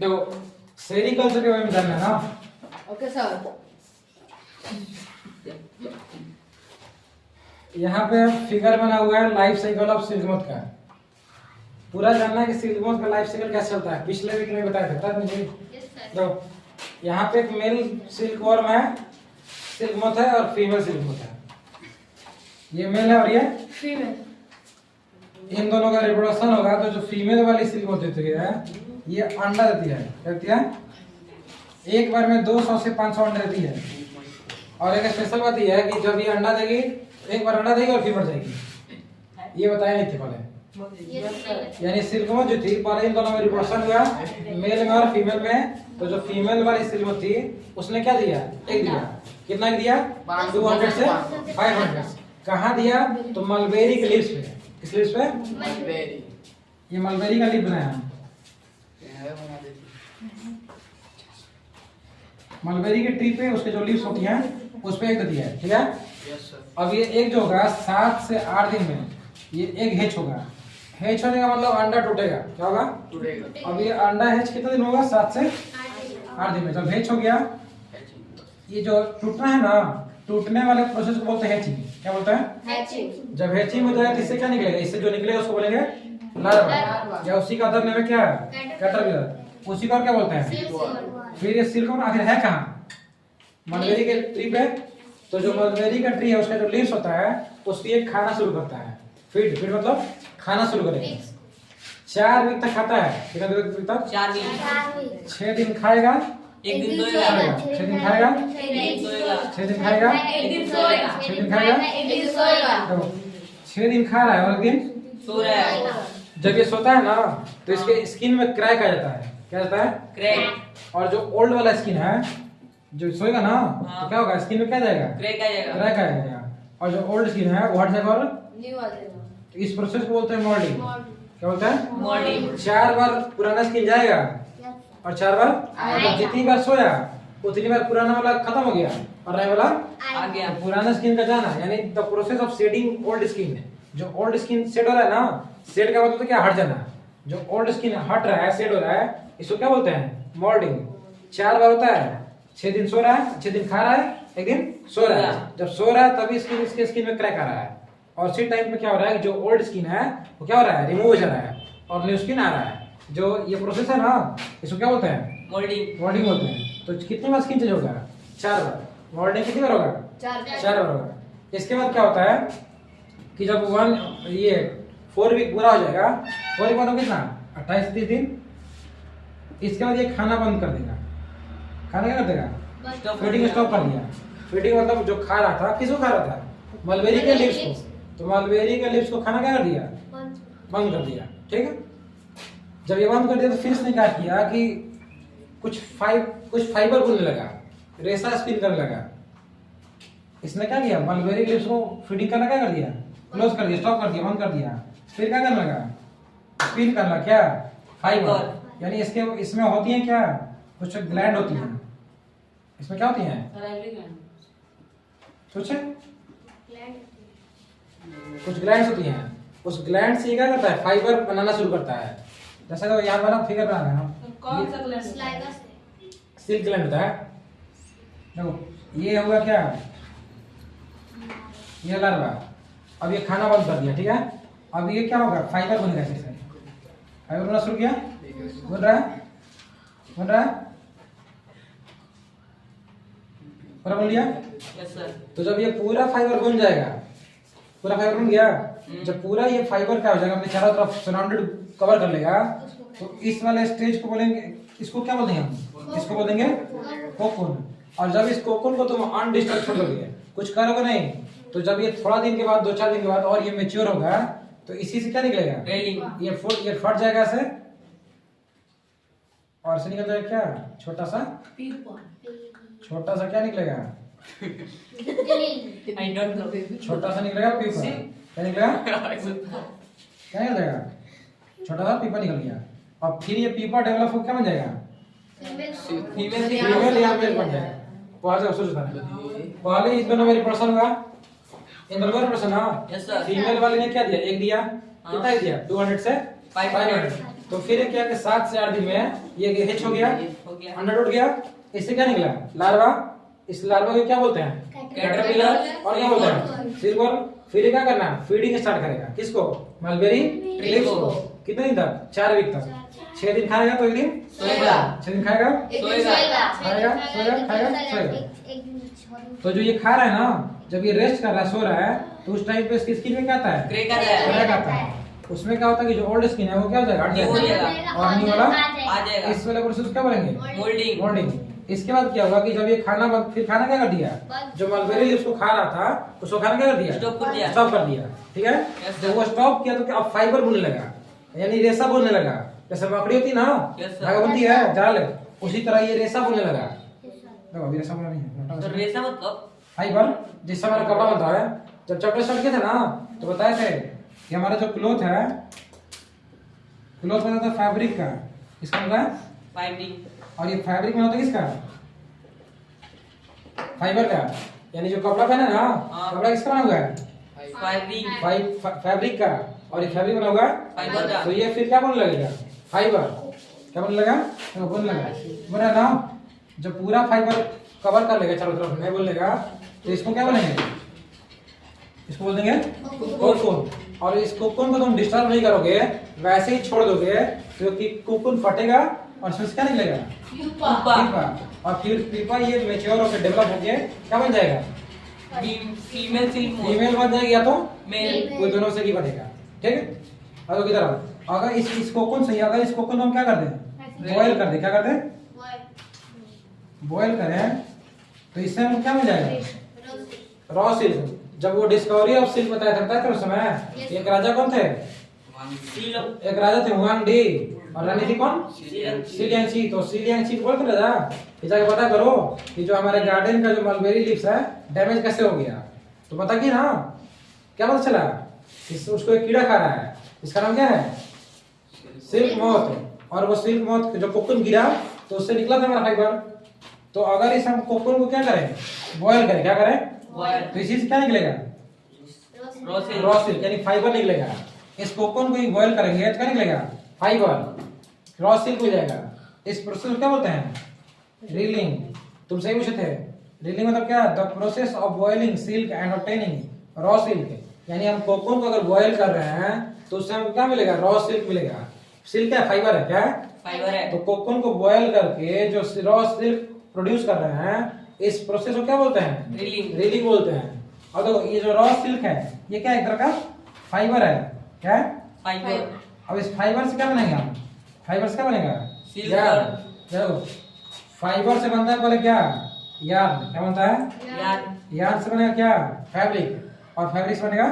देखो सेरिकल्चर के बारे में जानना है ना। Okay sir. यहाँ पे फिगर बना हुआ है लाइफ साइकिल ऑफ सिल्कमोथ का। पूरा जानना है कि सिल्कमोथ का लाइफ साइकिल कैसे चलता है। पिछले वीक में बताया था, बता मुझे। तो यहाँ पे एक मेल सिल्कवॉर्म है, सिल्कमोथ है, और फीमेल सिल्कमोथ है। ये मेल है और ये फीमेल। इन दोनों का रिप्रोडक्शन होगा तो जो फीमेल वाली सिल्कमोथ देती है ये अंडा देती है। क्या देती है? एक बार में 200 से 500 अंडे देती है। और एक स्पेशल बात यह है कि जब ये अंडा देगी, एक बार अंडा देगी और फिर मर जाएगी। ये बताया नहीं थे पहले। यानी सिल्कमोथ जो थी पहले इन दोनों में रिप्रोडक्शन हुआ, मेल में और फीमेल में। तो जो फीमेल वाली सिल्कमोथ थी उसने क्या दिया? एक दिया। कितना दिया? 200 से 500। कहाँ दिया? तो मलबेरी के लीव्स पे। किस लीव्स पे? मलबेरी। ये मलबेरी का लीफ बनाया है। मलबेरी के ट्री पे उसके जो लीव्स होती हैं उस पे एक दिया है। ठीक है। Yes sir. अब ये एक जो होगा 7 से 8 दिन में ये एक हैच होगा। हैच होने का मतलब अंडा टूटेगा। क्या होगा? टूटेगा। अब ये अंडा हैच कितने दिन होगा? 7 से 8 दिन में। जब हैच हो गया, ये जो टूटना है ना, टूटने वाले प्रोसेस को बोलते हैं हैचिंग। क्या बोलते हैं? हैचिंग। जब हैचिंग हो जाए तो इससे क्या निकलेगा? इससे जो निकलेगा उसको बोलेंगे लार्वा। या उसी का अदर नेम है क्या? कैटरपिलर। उसी को और क्या बोलते हैं? फिर ये सिल्कमोथ आखिर है कहाँ? मलबेरी के ट्री पे। तो जो मलबेरी का ट्री है उसका जो लीव्स होता है उसकी एक खाना शुरू करता है। फीड मतलब खाना शुरू करेगा। 4 वीक तक खाता है। कितना वीक तक? 4 वीक। 6 दिन खाएगा, एक दिन सोएगा, 6 दिन खाएगा, 6 दिन खाएगा, एक दिन सोएगा, 6 दिन खाएगा, एक दिन सोएगा, तो 6 दिन खा रहा है और एक दिन सो रहा है। जब ये सोता है ना तो इसके स्किन में क्रैक आ जाता है। क्या जाता है? क्रैक। और जो ओल्ड वाला स्किन है, जो सोएगा ना तो क्या होगा? स्किन में क्या जाएगा? क्रैक आ जाएगा। क्रैक आ जाएगा। और जो ओल्ड स्किन है वो हट जाएगा। और न्यू आ जाएगा। तो इस प्रोसेस को बोलते हैं मोल्डिंग। क्या बोलते हैं? मोल्डिंग। 4 बार पुराना स्किन जाएगा और 4 बार आएगा। जितनी बार सोया उतनी बार पुराना वाला खत्म हो गया और नया वाला आ गया। तो पुराना स्किन का जाना, यानी the process of shedding old skin. जो ओल्ड स्किन शेड हो रहा है ना, शेड का मतलब तो क्या? हट जाना। जो ओल्ड स्किन हट रहा है, शेड हो रहा है, इसको क्या बोलते हैं? मोल्डिंग। 4 बार होता है। 6 दिन सो रहा है, 6 दिन खा रहा है, एक दिन सो रहा है। जब सो रहा है तभी स्किन, इसके स्किन में क्रैक आ रहा है। और उसी टाइम पे क्या हो रहा है? जो ओल्ड स्किन है वो क्या हो रहा है? रिमूव हो जा रहा है और न्यू स्किन आ रहा है। जो ये प्रोसेस है ना इसको क्या बोलते हैं? मोल्डिंग। मोल्डिंग बोलते हैं। तो कितनी बार स्किन चेंज होगा? 4 बार। मोल्डिंग कितनी बार होगा? 4 बार होगा। इसके बाद क्या होता है कि जब 4 वीक पूरा हो जाएगा, 4 वीक मतलब कितना? 28 30 दिन। इसके बाद ये खाना बंद कर देगा। खाना क्या कर देगा? फीडिंग स्टॉप कर दिया। फीडिंग मतलब जो खा रहा था, किसको खा रहा था? मलबेरी के लीव्स को। तो मलबेरी के लीव्स को खाना क्या कर दिया? बंद कर दिया। ठीक है। जब ये बंद कर दिया तो फिर इसने क्या किया कि कुछ फाइबर बोलने लगा, रेशा स्पिन करने लगा। इसने क्या किया? मलबेरी लीव्स को फीडिंग करना क्या कर दिया? क्लोज कर दिया, स्टॉप कर दिया, बंद कर दिया। फिर क्या करने लगा? स्पिन करना। क्या? फाइबर। यानी इसमें होती है क्या? कुछ ग्लैंड होती है। इसमें क्या होती है? कुछ ग्लैंड्स होती हैं। उस ग्लैंड से क्या करता है? फाइबर बनाना शुरू करता है। जैसे तो यहाँ बना फिगर बना रहे हैं। कौन सा ग्लैंड? सिल्क ग्लैंड होता है। देखो ये हुआ क्या? ये लार्वा। अब ये खाना बंद कर दिया। ठीक है। अब ये क्या होगा? फाइबर बनेगा। इससे फाइबर बनना शुरू किया। बन रहा है, बन रहा है, पूरा बन लिया। Yes sir. तो जब ये पूरा फाइबर बन जाएगा, पूरा फाइबर बन गया, जब पूरा ये फाइबर क्या हो जाएगा? अपने चारों तरफ सराउंडेड कवर कर लेगा, तो इस वाले स्टेज को बोलेंगे, इसको क्या बोलेंगे हम? इसको बोलेंगे कोकून। और जब इस कोकून को तुम अनडिस्टर्ब छोड़ दोगे, कुछ करोगे नहीं, तो जब ये थोड़ा दिन के बाद, 2-4 दिन के बाद और ये मैच्योर होगा तो इसी से क्या निकलेगा? रेलिंग। ये फट जाएगा से, और से निकल जाएगा क्या? छोटा सा क्या निकलेगा? I don't know. छोटा सा निकलेगा पीपा। क्या निकलेगा? क्या निकल जाएगा? छोटा सा पीपा निकल गया। और फिर ये पीपा डेवलप होकर क्या बन जाएगा? फीमेल या मेल बन जाएगा। पहले इस दोनों में रिप्रोडक्शन हुआ, इन दोनों में रिप्रोडक्शन। हाँ यस सर। फीमेल वाले ने क्या दिया? एक दिया। कितना दिया? 200 से 500। तो फिर ये क्या कि 7 से 8 दिन में ये H हो गया, हो गया। अंडर उठ गया, इससे क्या निकला लार्वा। इस लार्वा को क्या बोलते हैं? कैटरपिलर। और क्या बोलते हैं? सिल्कवर्म। फिर ये क्या करना, फीडिंग स्टार्ट करेगा किसको? मलबेरी लीव्स को। कितने दिन तक? 4 वीक तक। 6 दिन खाएगा तो एक दिन सोएगा। 6 दिन खाएगा, सोएगा। खाएगा, सोएगा, खाएगा, सोएगा। तो जो ये खा रहा है ना, जब ये रेस्ट कर रहा है, सो रहा है, तो उस टाइम पे इसकी स्किन में क्या आता है? क्रैक आता है। क्रैक आता है। उसमें क्या होता है कि जो ओल्ड स्किन है वो क्या हो जाएगा? हट न्यू हो जाएगा। जाएगा। और न्यू वाला आ जाएगा। इस वाले प्रोसेस क्या बोलेंगे? मोल्डिंग। मोल्डिंग। इसके बाद क्या होगा कि जब ये खाना फिर खाना क्या कर दिया? जो मलबेरी लीव्स को खा रहा था उसको खाना क्या कर दिया? स्टॉप कर दिया। स्टॉप कर दिया। ठीक है। Yes, जब वो स्टॉप किया तो क्या अब फाइबर बनने लगा, यानी रेशा बनने लगा। जैसे मकड़ी होती है ना, Yes, sir. धागा बनती है जाल, उसी तरह ये रेशा बनने लगा। देखो अभी रेशा बना नहीं है, तो रेशा मतलब फाइबर जिससे हमारा कपड़ा बनता है। जब चैप्टर स्टार्ट किए थे ना तो बताए थे कि हमारा जो क्लोथ है, क्लोथ बनता है फैब्रिक का, इसका मतलब है फाइबरिंग। और ये फैब्रिक में होता है किसका? फाइबर का। यानी जो कपड़ा पहना है ना, हाँ। कपड़ा किसका बना हुआ है? फाइबरिंग। फैब्रिक का। और ये फैब्रिक बना हुआ है फाइबर का। तो ये फिर क्या बनने लगेगा? फाइबर। क्या बनने लगा? तो बनने लगा, बना ना। जब पूरा फाइबर कवर कर लेगा चारों तरफ नहीं बोलेगा तो इसको क्या बोलेंगे? इसको बोल देंगे कोकून। और इस कोकून को तुम डिस्टर्ब नहीं करोगे, वैसे ही छोड़ दोगे तो कि कोकून फटेगा और उसमें से क्या निकलेगा? पीपा। और फिर पीपा ये मैच्योर होकर डेवलप होके क्या बन जाएगा? Female silk moth. फीमेल बन जाएगी या तो मेल। कोई दोनों से ही बनेगा। ठीक है। अब किधर आओ, अगर इस कोकून से, अगर इस कोकून को हम क्या कर दें? बॉयल कर दें। क्या कर दें? बॉयल करें तो इससे हम क्या मिल जाएगा? Raw silk. जब वो डिस्कवरी ऑफ सिल्क बताया था उस समय, एक राजा कौन थे? सिल्क। एक राजा थे हुआंग डी, और रानी थी कौन? सिल्क। सीलियांगशी। तो सीलियांगशी को बोलते राजा ये जाके पता करो कि जो हमारे गार्डन का जो मलबेरी लीव्स है डैमेज कैसे हो गया। तो पता की ना क्या पता चला? उसको एक कीड़ा खा रहा है, इसका नाम क्या है? Silk moth. और वो सिल्क मोथ जो कोकून गिरा तो उससे निकला था हमारा फाइबर। तो अगर इस हम कोकून को क्या करें? बॉयल करें। क्या करें? बॉयल। तो इसी से क्या निकलेगा? Raw silk. रॉ सिल्क यानी फाइबर निकलेगा। इस कोकून को ही बॉयल करेंगे तो क्या निकलेगा? फाइबर, रॉ सिल्क मिल जाएगा। इस प्रोसेस को क्या बोलते हैं? रीलिंग। तुम सही पूछे थे। रीलिंग मतलब क्या? The process of boiling silk and obtaining raw silk. यानी हम कोकून को अगर बॉयल कर रहे हैं तो उससे हमको क्या मिलेगा? रॉ सिल्क मिलेगा। सिल्क है, फाइबर है। क्या है? फाइबर है। तो कोकून को बॉयल करके जो रॉ सिल्क प्रोड्यूस कर रहे हैं, इस प्रोसेस को क्या बोलते हैं? रीलिंग। रीलिंग बोलते हैं। और तो ये जो रॉ सिल्क है ये क्या एक तरह का फाइबर है। क्या है? फाइबर। अब इस फाइबर से क्या बनेगा? फाइबर से क्या बनेगा? सिल्क। यार देखो, फाइबर से बनता है पहले क्या? यार्न। क्या बनता है? यार। यार्न से बनेगा क्या? फैब्रिक। और फैब्रिक से बनेगा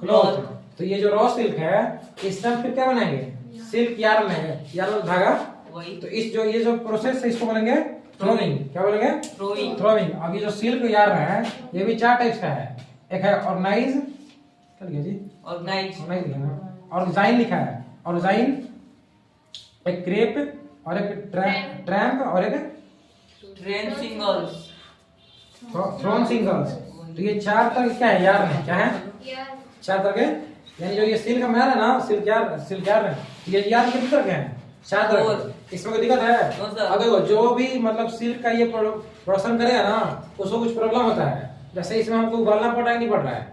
क्लॉथ। तो ये जो रॉ सिल्क है इससे हम फिर क्या बनाएंगे? सिल्क यार्न है, यार्न धागा। वही। तो इस जो ये जो प्रोसेस है इसको बोलेंगे थ्रोइंग। क्या बोलेंगे? थ्रोइंग। थ्रोइंग। अब ये जो सिल्क यार्न है ये भी 4 टाइप्स का है। एक है ऑर्गेनाइज, क्या लिखा जी? ऑर्गेनाइज। ऑर्गेनाइज लिखा है, और डिजाइन लिखा है। और डिजाइन एक क्रेप और एक ट्रैम्प और एक ट्रेन सिंगल्स। Throne singles. तो ये 4 तरह के क्या है? यार्न है। क्या है? 4 तरह के। यानी जो ये सिल्क का है ना, सिल्क यार्न है, ये यार्न कितने तरह के हैं? 4 तरह के। इसमें कोई दिक्कत है? No sir. अब देखो जो भी मतलब सिल्क का ये प्रोडक्शन करेगा ना उसको कुछ प्रॉब्लम होता है। जैसे इसमें हमको उबालना पड़ रहा है नहीं पड़ रहा है?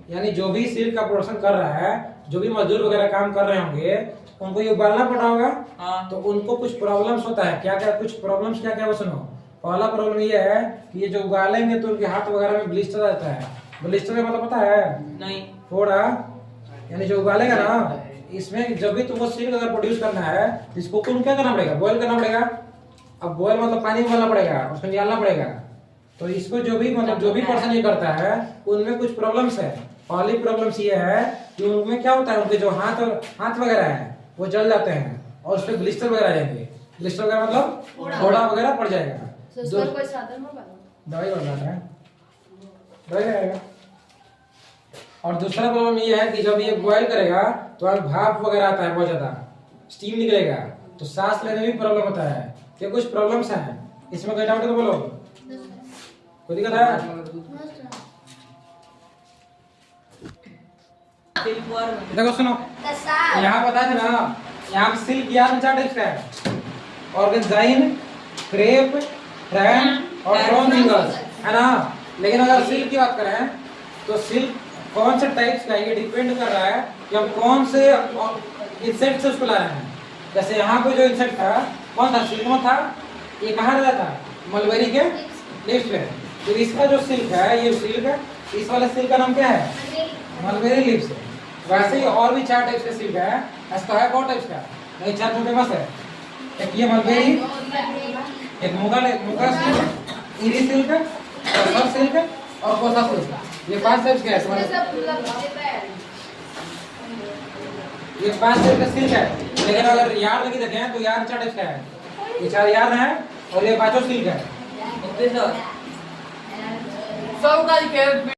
यानी जो भी सिल्क का प्रोडक्शन कर रहा है, जो भी मजदूर वगैरह काम कर रहे होंगे उनको ये उबालना पड़ रहा होगा। हाँ। तो उनको कुछ प्रॉब्लम्स होता है। क्या क्या कुछ प्रॉब्लम्स क्या क्या वो सुनो। पहला प्रॉब्लम ये है कि ये जो उबालेंगे तो उनके हाथ वगैरह में ब्लिस्टर आता है। ब्लिस्टर का मतलब पता है? नहीं। थोड़ा, यानी जो उबालेगा ना इसमें जब भी तुमको सिल्क अगर प्रोड्यूस करना है इसको क्या करना पड़ेगा? बॉयल करना पड़ेगा। अब बॉयल मतलब पानी उबालना पड़ेगा, उसको निकालना पड़ेगा। तो इसको जो भी मतलब जो भी पर्सन ये करता है उनमें कुछ प्रॉब्लम्स है। पहली प्रॉब्लम्स ये है कि उनमें क्या होता है, उनके जो हाथ वगैरह है वो जल जाते हैं और उसपे ब्लिस्टर वगैरह आ जाएंगे। ब्लिस्टर वगैरह मतलब फोड़ा वगैरह पड़ जाएगा। कोई साधन होगा? दवाई बनाना है, दवाई लगाएगा। और दूसरा प्रॉब्लम ये है कि जब ये बॉयल करेगा तो भाप वगैरह आता है, बहुत ज्यादा स्टीम निकलेगा, तो सांस लेने में भी प्रॉब्लम होता है। ये कुछ प्रॉब्लम्स हैं। इसमें कोई डाउट है तो बोलो। कोई दिक्कत है? देखो सुनो, यहाँ बताया था ना यहाँ सिल्क यार्न 4 टाइप्स का है, ऑर्गेन्जाइन, क्रेप, रैन और ड्रोन सिंगल्स, है ना। लेकिन अगर सिल्क की बात करें तो सिल्क कौन से टाइप्स का है ये डिपेंड कर रहा है कि हम कौन से इंसेक्ट से उसको ला रहे हैं। जैसे यहाँ पे जो इंसेक्ट था कौन था, सिल्क में था, ये कहाँ रहता था, मलबेरी के लीव्स पे। तो इसका जो सिल्क है, ये सिल्क है, इस वाले सिल्क का नाम क्या है, मलबेरी लीव्स है। वैसे ही और भी 4 टाइप्स के सिल्क है, ऐसा है 4 टाइप्स का, नहीं 4 जो फेमस है, एक ये मलबेरी, एक मुगा सिल्क, इरी सिल्क, सब सिल्क और कोसा सिल्क, ये 5 टाइप्स के है तुम्हारे। ये 5 टाइप का सिल्क है। लेकिन अगर यार्न लगी देखें तो यार्न 4 टाइप्स का है, ये 4 यार्न है और ये 5 सिल्क है। Okay sir. सब का